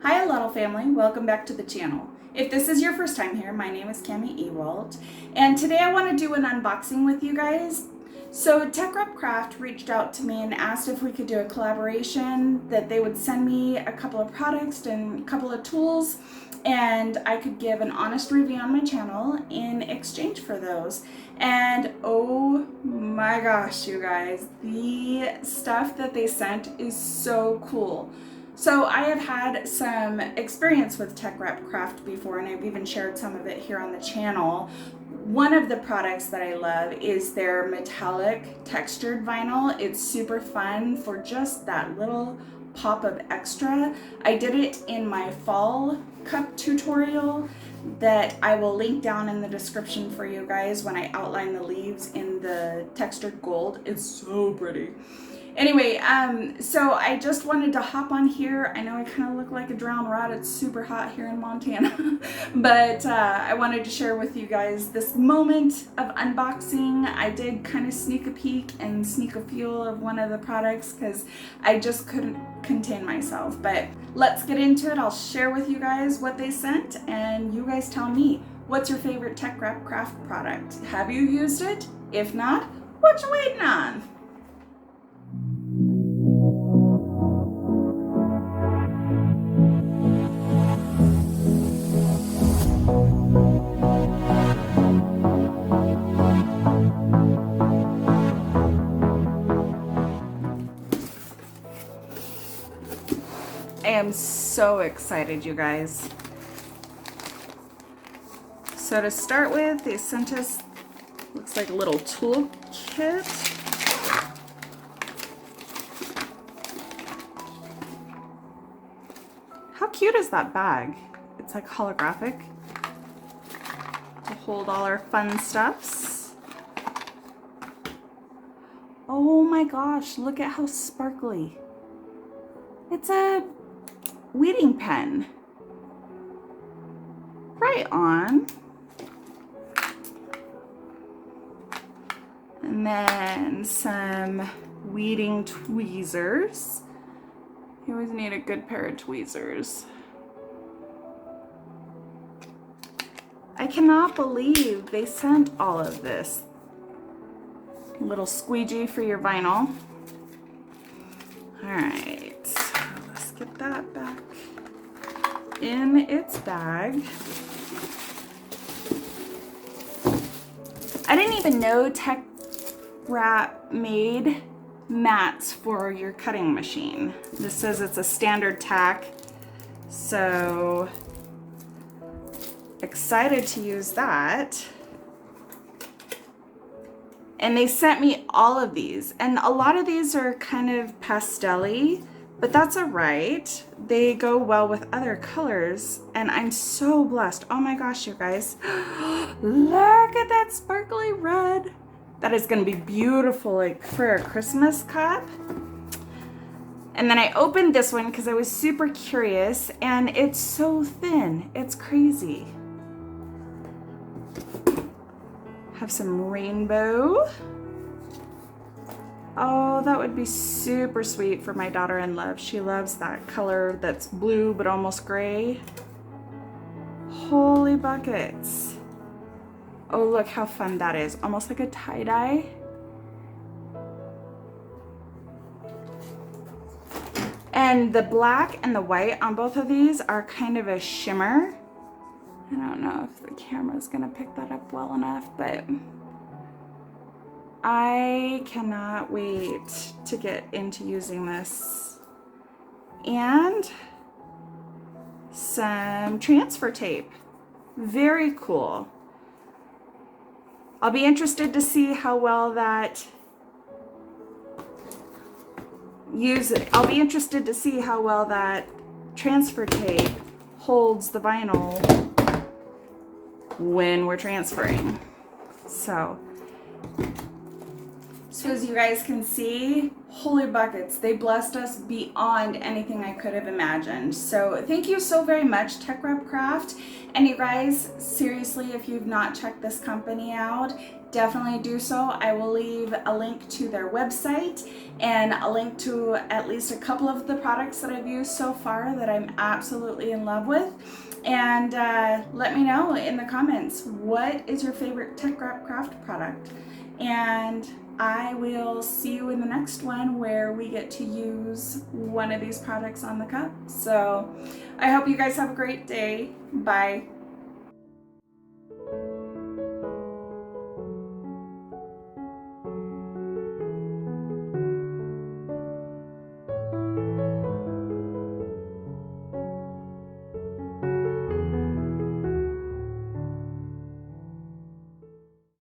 Hi Alottle family, welcome back to the channel. If this is your first time here, my name is Cami Ewalt, and today I want to do an unboxing with you guys. So Teckwrap Craft reached out to me and asked if we could do a collaboration, that they would send me a couple of products and a couple of tools, and I could give an honest review on my channel in exchange for those. And oh my gosh, you guys, the stuff that they sent is so cool. So I have had some experience with Teckwrap Craft before, and I've even shared some of it here on the channel. One of the products that I love is their metallic textured vinyl. It's super fun for just that little pop of extra. I did it in my fall cup tutorial that I will link down in the description for you guys when I outline the leaves in the textured gold. It's so pretty. Anyway, so I just wanted to hop on here. I know I kind of look like a drowned rat. It's super hot here in Montana. But I wanted to share with you guys this moment of unboxing. I did kind of sneak a peek and sneak a feel of one of the products because I just couldn't contain myself. But let's get into it. I'll share with you guys what they sent, and you guys tell me, what's your favorite Teckwrap Craft product? Have you used it? If not, what you waiting on? I am so excited, you guys. So to start with, they sent us, looks like a little tool kit. How cute is that bag? It's like holographic to hold all our fun stuffs. Oh my gosh, look at how sparkly. It's a weeding pen. Right on. And then some weeding tweezers. You always need a good pair of tweezers. I cannot believe they sent all of this. A little squeegee for your vinyl. All right, let's get that back in its bag. I didn't even know Teckwrap made mats for your cutting machine. This says it's a standard tack, so excited to use that. And they sent me all of these, and a lot of these are kind of pastel-y, but that's all right. They go well with other colors, and I'm so blessed. Oh my gosh, you guys. Look at that sparkly red. That is gonna be beautiful, like for a Christmas cup. And then I opened this one because I was super curious, and it's so thin, it's crazy. Have some rainbow. Oh, that would be super sweet for my daughter-in-law. She loves that color that's blue but almost gray. Holy buckets. Oh, look how fun that is. Almost like a tie-dye. And the black and the white on both of these are kind of a shimmer. I don't know if the camera's gonna pick that up well enough, but I cannot wait to get into using this. And some transfer tape. Very cool. I'll be interested to see how well that I'll be interested to see how well that transfer tape holds the vinyl when we're transferring. So as you guys can see, holy buckets, they blessed us beyond anything I could have imagined. So thank you so very much, Teckwrap Craft. And you guys, seriously, if you've not checked this company out, definitely do so. I will leave a link to their website and a link to at least a couple of the products that I've used so far that I'm absolutely in love with. And let me know in the comments, what is your favorite Teckwrap Craft product? And I will see you in the next one where we get to use one of these products on the cup. So I hope you guys have a great day. Bye.